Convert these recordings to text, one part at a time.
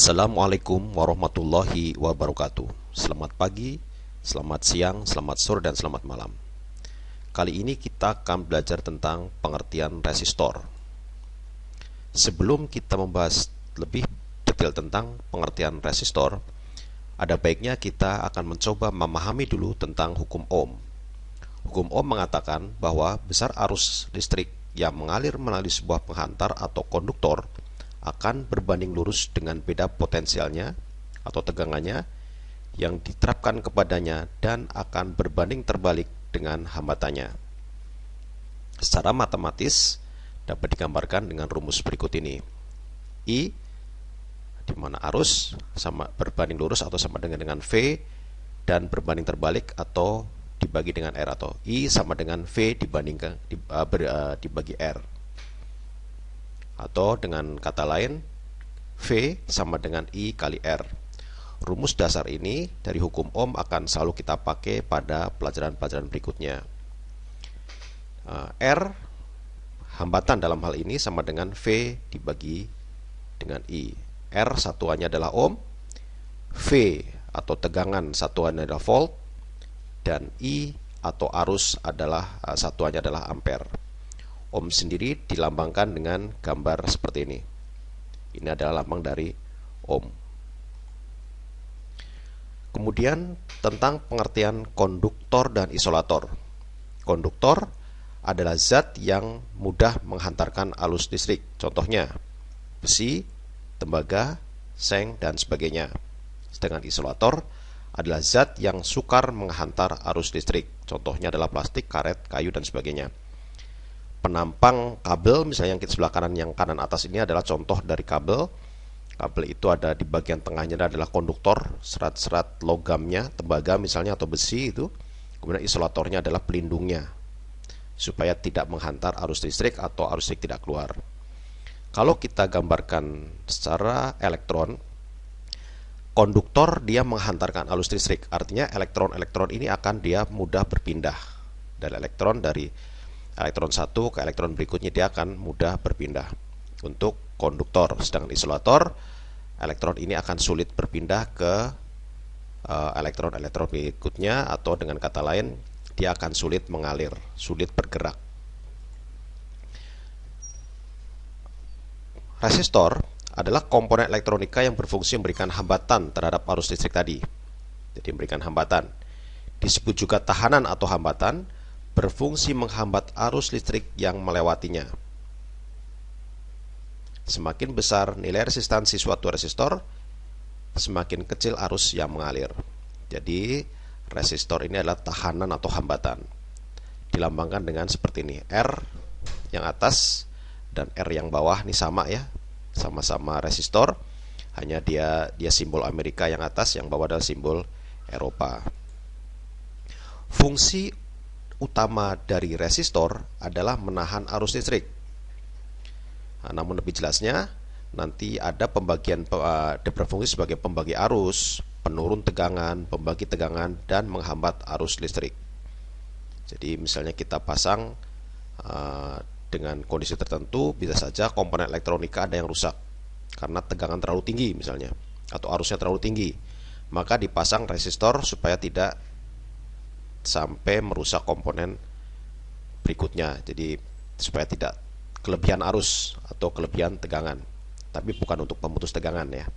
Assalamualaikum warahmatullahi wabarakatuh. Selamat pagi, selamat siang, selamat sore, dan selamat malam. Kali ini kita akan belajar tentang pengertian resistor. Sebelum kita membahas lebih detail tentang pengertian resistor, ada baiknya kita akan mencoba memahami dulu tentang hukum Ohm. Hukum Ohm mengatakan bahwa besar arus listrik yang mengalir melalui sebuah penghantar atau konduktor akan berbanding lurus dengan beda potensialnya atau tegangannya yang diterapkan kepadanya dan akan berbanding terbalik dengan hambatannya. Secara matematis dapat digambarkan dengan rumus berikut ini. I di mana arus sama berbanding lurus atau sama dengan V dan berbanding terbalik atau dibagi dengan R, atau I sama dengan V dibagi R. Atau dengan kata lain, V sama dengan I kali R. Rumus dasar ini dari hukum Ohm akan selalu kita pakai pada pelajaran-pelajaran berikutnya. R, hambatan dalam hal ini sama dengan V dibagi dengan I. R satuannya adalah Ohm, V atau tegangan satuannya adalah volt, dan I atau arus adalah satuannya adalah ampere. Ohm sendiri dilambangkan dengan gambar seperti ini. Ini adalah lambang dari Ohm. Kemudian tentang pengertian konduktor dan isolator. Konduktor adalah zat yang mudah menghantarkan arus listrik. Contohnya besi, tembaga, seng, dan sebagainya. Sedangkan isolator adalah zat yang sukar menghantar arus listrik. Contohnya adalah plastik, karet, kayu, dan sebagainya. Penampang kabel, misalnya yang sebelah kanan, yang kanan atas ini adalah contoh dari kabel. Kabel itu ada di bagian tengahnya adalah konduktor, serat-serat logamnya, tembaga misalnya atau besi itu. Kemudian isolatornya adalah pelindungnya, supaya tidak menghantar arus listrik atau arus listrik tidak keluar. Kalau kita gambarkan secara elektron, konduktor dia menghantarkan arus listrik, artinya elektron-elektron ini akan dia mudah berpindah dari elektron satu ke elektron berikutnya, dia akan mudah berpindah untuk konduktor. Sedangkan isolator, elektron ini akan sulit berpindah ke elektron-elektron berikutnya, atau dengan kata lain dia akan sulit mengalir, sulit bergerak. Resistor adalah komponen elektronika yang berfungsi memberikan hambatan terhadap arus listrik tadi. Jadi memberikan hambatan. Disebut juga tahanan atau hambatan, berfungsi menghambat arus listrik yang melewatinya. Semakin besar nilai resistansi suatu resistor, semakin kecil arus yang mengalir. Jadi resistor ini adalah tahanan atau hambatan. Dilambangkan dengan seperti ini. R yang atas dan R yang bawah ini sama ya, sama-sama resistor, hanya dia simbol Amerika yang atas, yang bawah adalah simbol Eropa. Fungsi utama dari resistor adalah menahan arus listrik. Namun lebih jelasnya nanti ada pembagian, dia berfungsi sebagai pembagi arus, penurun tegangan, pembagi tegangan, dan menghambat arus listrik. Jadi misalnya kita pasang dengan kondisi tertentu, bisa saja komponen elektronika ada yang rusak karena tegangan terlalu tinggi misalnya, atau arusnya terlalu tinggi. Maka dipasang resistor supaya tidak sampai merusak komponen berikutnya. Jadi supaya tidak kelebihan arus atau kelebihan tegangan. Tapi bukan untuk pemutus tegangan ya.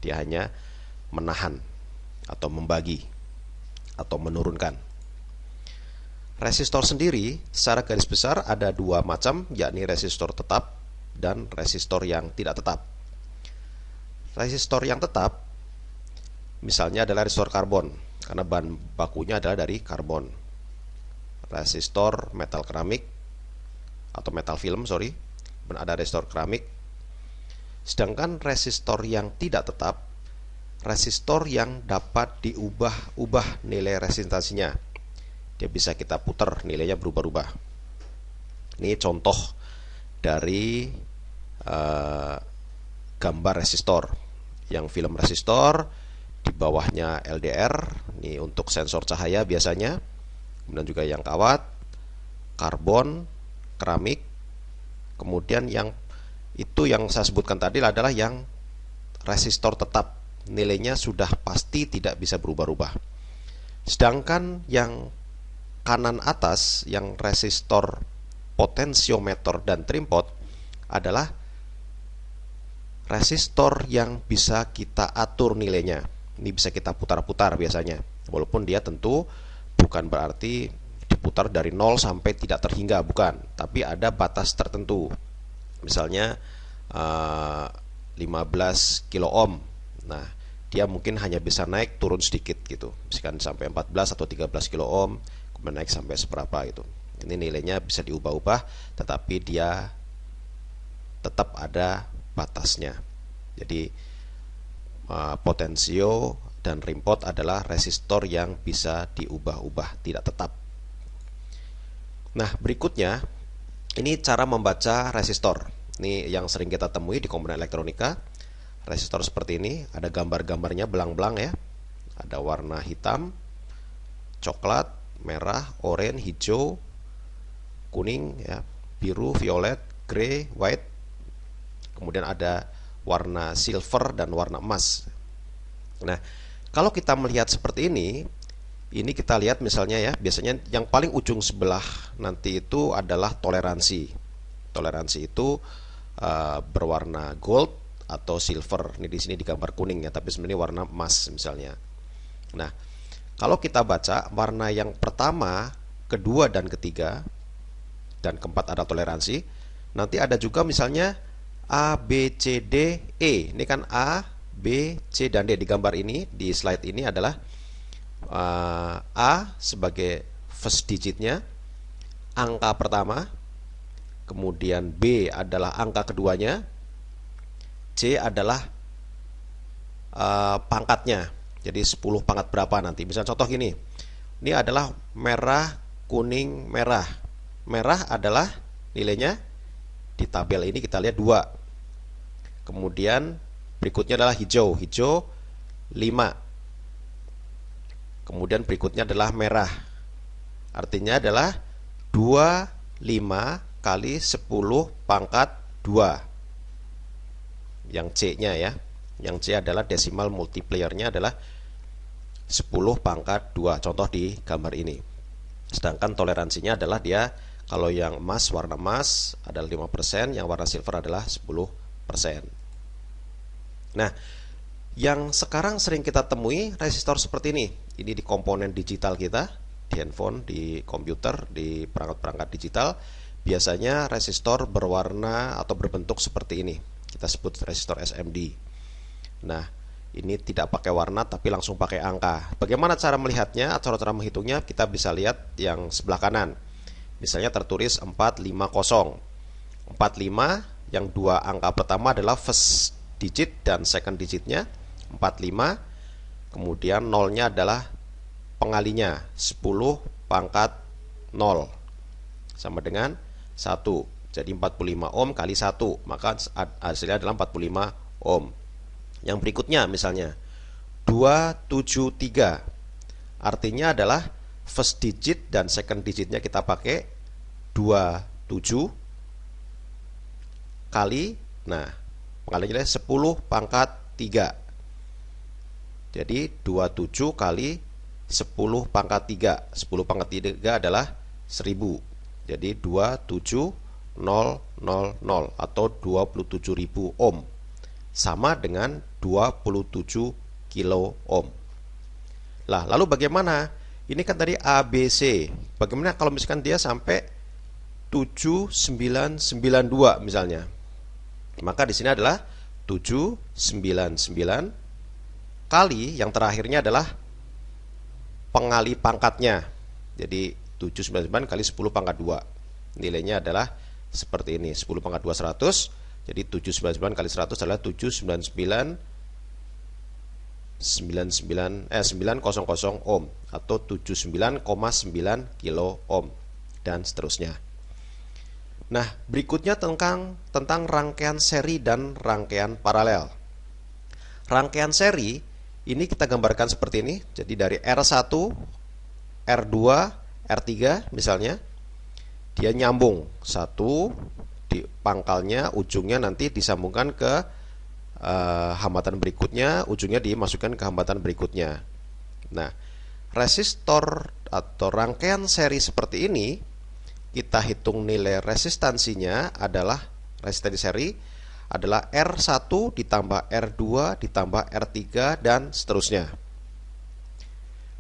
Dia hanya menahan atau membagi atau menurunkan. Resistor sendiri secara garis besar ada dua macam, yakni resistor tetap dan resistor yang tidak tetap. Resistor yang tetap misalnya adalah resistor karbon, karena bahan bakunya adalah dari karbon. Resistor metal keramik atau metal film, dan ada resistor keramik. Sedangkan resistor yang tidak tetap, resistor yang dapat diubah-ubah nilai resistansinya. Dia bisa kita putar, nilainya berubah-ubah. Ini contoh dari gambar resistor. Yang film resistor, di bawahnya LDR, ini untuk sensor cahaya biasanya. Kemudian juga yang kawat, karbon, keramik. Kemudian yang itu yang saya sebutkan tadi adalah yang resistor tetap, nilainya sudah pasti tidak bisa berubah-ubah. Sedangkan yang kanan atas, yang resistor potensiometer dan trimpot, adalah resistor yang bisa kita atur nilainya. Ini bisa kita putar-putar biasanya, walaupun dia tentu bukan berarti diputar dari 0 sampai tidak terhingga, bukan, tapi ada batas tertentu. Misalnya 15 kilo ohm. Nah, dia mungkin hanya bisa naik turun sedikit gitu, misalkan sampai 14 atau 13 kilo ohm, kemudian naik sampai seberapa itu. Ini nilainya bisa diubah-ubah, tetapi dia tetap ada batasnya. Jadi potensio dan rimpot adalah resistor yang bisa diubah-ubah, tidak tetap. Nah, berikutnya ini cara membaca resistor. Ini yang sering kita temui di komponen elektronika. Resistor seperti ini, ada gambar-gambarnya belang-belang ya. Ada warna hitam, coklat, merah, oranye, hijau, kuning ya, biru, violet, grey, white. Kemudian ada warna silver dan warna emas. Nah, kalau kita melihat seperti ini kita lihat misalnya ya, biasanya yang paling ujung sebelah nanti itu adalah toleransi. Toleransi itu berwarna gold atau silver. Ini di sini digambar kuning ya, tapi sebenarnya warna emas misalnya. Nah, kalau kita baca warna yang pertama, kedua dan ketiga dan keempat ada toleransi. Nanti ada juga misalnya A, B, C, D, E. Ini kan A, B, C, dan D. Di gambar ini, di slide ini adalah A sebagai first digitnya, angka pertama. Kemudian B adalah angka keduanya. C adalah pangkatnya. Jadi 10 pangkat berapa nanti. Misalnya contoh gini. Ini adalah merah, kuning, merah. Merah adalah nilainya di tabel ini kita lihat 2. Kemudian berikutnya adalah hijau. Hijau 5. Kemudian berikutnya adalah merah. Artinya adalah 25 kali 10 pangkat 2. Yang C-nya ya. Yang C adalah desimal multipliernya adalah 10 pangkat 2. Contoh di gambar ini. Sedangkan toleransinya adalah dia, kalau yang emas, warna emas adalah 5%, yang warna silver adalah 10%. Nah, yang sekarang sering kita temui resistor seperti ini. Ini di komponen digital kita, di handphone, di komputer, di perangkat-perangkat digital. Biasanya resistor berwarna atau berbentuk seperti ini. Kita sebut resistor SMD. Nah, ini tidak pakai warna tapi langsung pakai angka. Bagaimana cara melihatnya atau cara menghitungnya? Kita bisa lihat yang sebelah kanan. Misalnya tertulis 450. 45 yang dua angka pertama adalah first digit dan second digitnya 45. Kemudian nolnya adalah pengalinya 10 pangkat 0 sama dengan 1. Jadi 45 ohm kali 1, maka hasilnya adalah 45 ohm. Yang berikutnya misalnya 273. Artinya adalah first digit dan second digitnya kita pakai 27 kali, nah pengalinya adalah 10 pangkat 3. Jadi 27 kali 10 pangkat 3. 10 pangkat 3 adalah 1000. Jadi 27000 atau 27.000 ohm. Sama dengan 27 kilo ohm. Lah, lalu bagaimana? Ini kan tadi ABC. Bagaimana kalau misalkan dia sampai 7992 misalnya? Maka di sini adalah 799 kali yang terakhirnya adalah pengali pangkatnya. Jadi 799 kali 10 pangkat 2. Nilainya adalah seperti ini. 10 pangkat 2 100. Jadi 799 kali 100 adalah 900 ohm atau 79,9 kilo ohm dan seterusnya. Nah, berikutnya tentang rangkaian seri dan rangkaian paralel. Rangkaian seri ini kita gambarkan seperti ini. Jadi dari R1, R2, R3 misalnya, dia nyambung satu di pangkalnya, ujungnya nanti disambungkan ke hambatan berikutnya, ujungnya dimasukkan ke hambatan berikutnya. Nah, resistor atau rangkaian seri seperti ini, kita hitung nilai resistansinya adalah, resistansi seri adalah R1 ditambah R2 ditambah R3 dan seterusnya.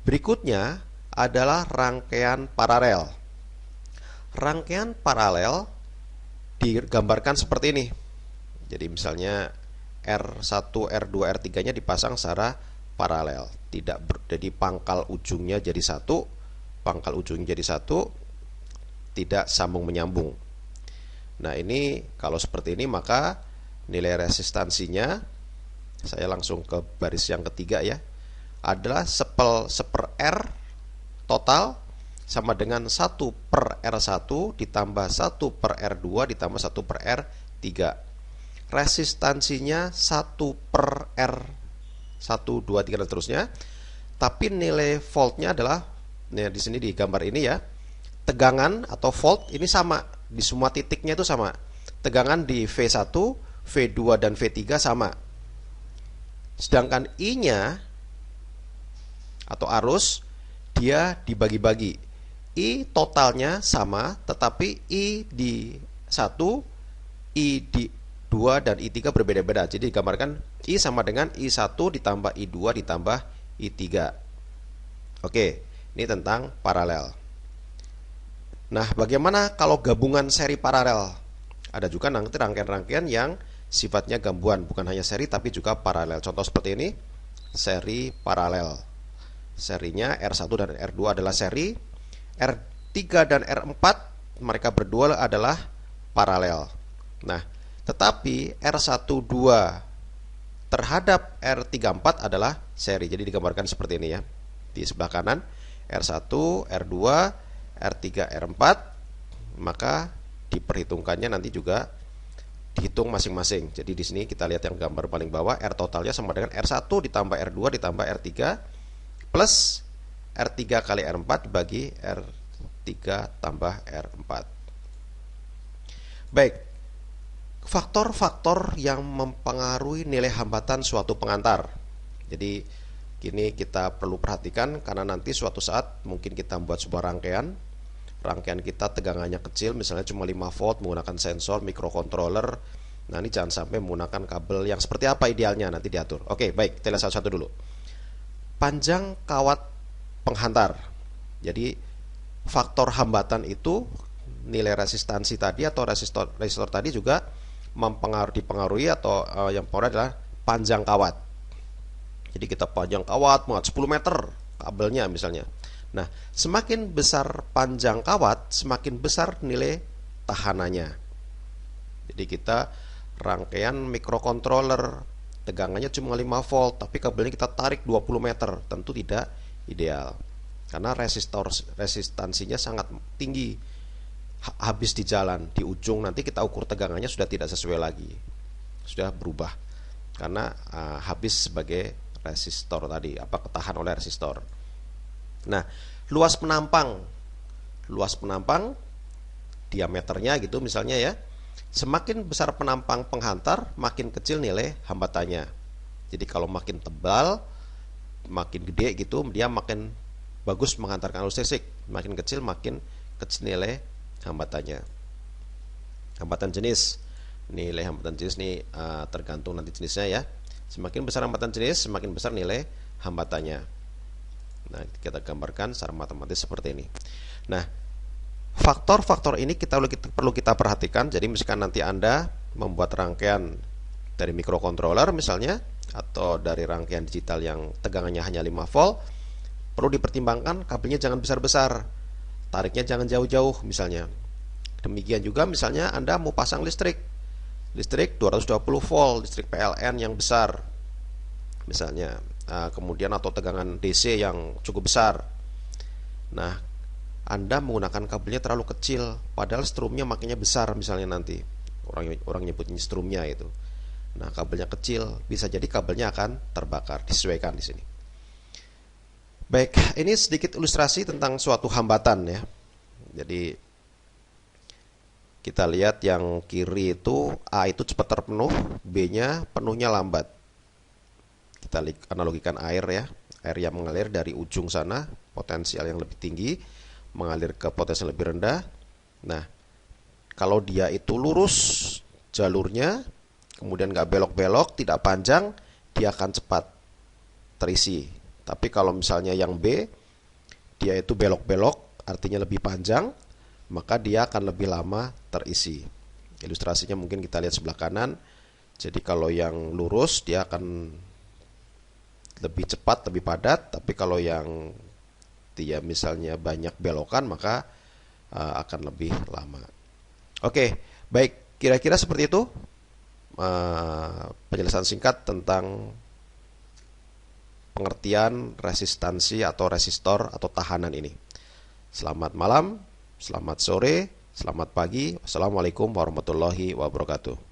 Berikutnya adalah rangkaian paralel. Rangkaian paralel digambarkan seperti ini. Jadi misalnya R1, R2, R3-nya dipasang secara paralel. Jadi pangkal ujungnya jadi satu, pangkal ujungnya jadi satu, tidak sambung menyambung. Nah, ini kalau seperti ini maka nilai resistansinya, saya langsung ke baris yang ketiga ya, adalah seper R total sama dengan 1 per R1 ditambah 1 per R2 ditambah 1 per R3. Resistansinya 1 per R 1, 2, 3 dan seterusnya. Tapi nilai voltnya adalah, nah di sini di gambar ini ya, tegangan atau volt ini sama, di semua titiknya itu sama. Tegangan di V1, V2 dan V3 sama. Sedangkan I-nya atau arus dia dibagi-bagi. I totalnya sama, tetapi I di 1, I di 2 dan I3 berbeda-beda. Jadi digambarkan I sama dengan I1 ditambah I2 ditambah I3. Oke, ini tentang paralel. Nah, bagaimana kalau gabungan seri paralel? Ada juga nanti rangkaian-rangkaian yang sifatnya gabungan, bukan hanya seri tapi juga paralel. Contoh seperti ini, seri paralel. Serinya R1 dan R2 adalah seri, R3 dan R4 mereka berdua adalah paralel. Nah, tetapi R12 terhadap R34 adalah seri. Jadi digambarkan seperti ini ya. Di sebelah kanan R1, R2, R3, R4, maka diperhitungkannya nanti juga dihitung masing-masing. Jadi di sini kita lihat yang gambar paling bawah, R totalnya sama dengan R1 ditambah R2 ditambah R3 plus R3 kali R4 bagi R3 tambah R4. Baik, faktor-faktor yang mempengaruhi nilai hambatan suatu pengantar. Jadi ini kita perlu perhatikan karena nanti suatu saat mungkin kita membuat sebuah rangkaian kita tegangannya kecil, misalnya cuma 5 volt menggunakan sensor, microcontroller. Nah, ini jangan sampai menggunakan kabel yang seperti apa idealnya, nanti diatur. Oke, baik, kita lihat satu-satu dulu. Panjang kawat penghantar. Jadi faktor hambatan itu nilai resistansi tadi atau resistor tadi juga dipengaruhi atau yang pengaruh adalah panjang kawat. Jadi kita panjang kawat 10 meter kabelnya misalnya. Nah, semakin besar panjang kawat, semakin besar nilai tahanannya. Jadi kita rangkaian microcontroller tegangannya cuma 5 volt, tapi kabelnya kita tarik 20 meter, tentu tidak ideal. Karena resistansinya sangat tinggi. Habis di jalan, di ujung nanti kita ukur tegangannya sudah tidak sesuai lagi. Sudah berubah. Karena habis sebagai resistor tadi, ketahan oleh resistor. Nah, luas penampang diameternya gitu misalnya ya. Semakin besar penampang penghantar, makin kecil nilai hambatannya. Jadi kalau makin tebal, makin gede gitu, dia makin bagus menghantarkan arus listrik. Makin kecil nilai hambatannya. Hambatan jenis. Nilai hambatan jenis ini tergantung nanti jenisnya ya. Semakin besar hambatan jenis, semakin besar nilai hambatannya. Nah, kita gambarkan secara matematis seperti ini. Nah, faktor-faktor ini perlu kita perhatikan. Jadi misalkan nanti Anda membuat rangkaian dari microcontroller misalnya, atau dari rangkaian digital yang tegangannya hanya 5 volt, perlu dipertimbangkan kabelnya jangan besar-besar, tariknya jangan jauh-jauh misalnya. Demikian juga misalnya Anda mau pasang listrik 220 volt, listrik PLN yang besar misalnya, kemudian atau tegangan DC yang cukup besar. Nah, Anda menggunakan kabelnya terlalu kecil, padahal strumnya makinnya besar misalnya nanti. Orang nyebutnya strumnya itu. Nah, kabelnya kecil, bisa jadi kabelnya akan terbakar. Disesuaikan di sini. Baik, ini sedikit ilustrasi tentang suatu hambatan ya. Jadi Kita lihat yang kiri itu A itu cepat terpenuh, B-nya penuhnya lambat. Kita analogikan air ya. Air yang mengalir dari ujung sana, potensial yang lebih tinggi, mengalir ke potensial lebih rendah. Nah, kalau dia itu lurus jalurnya, kemudian nggak belok-belok, tidak panjang, dia akan cepat terisi. Tapi kalau misalnya yang B, dia itu belok-belok, artinya lebih panjang, maka dia akan lebih lama terisi. Ilustrasinya mungkin kita lihat sebelah kanan. Jadi kalau yang lurus, dia akan lebih cepat, lebih padat. Tapi kalau yang dia misalnya banyak belokan, maka akan lebih lama. Oke, baik. Kira-kira seperti itu penjelasan singkat tentang pengertian resistansi atau resistor atau tahanan ini. Selamat malam, selamat sore, selamat pagi. Wassalamualaikum warahmatullahi wabarakatuh.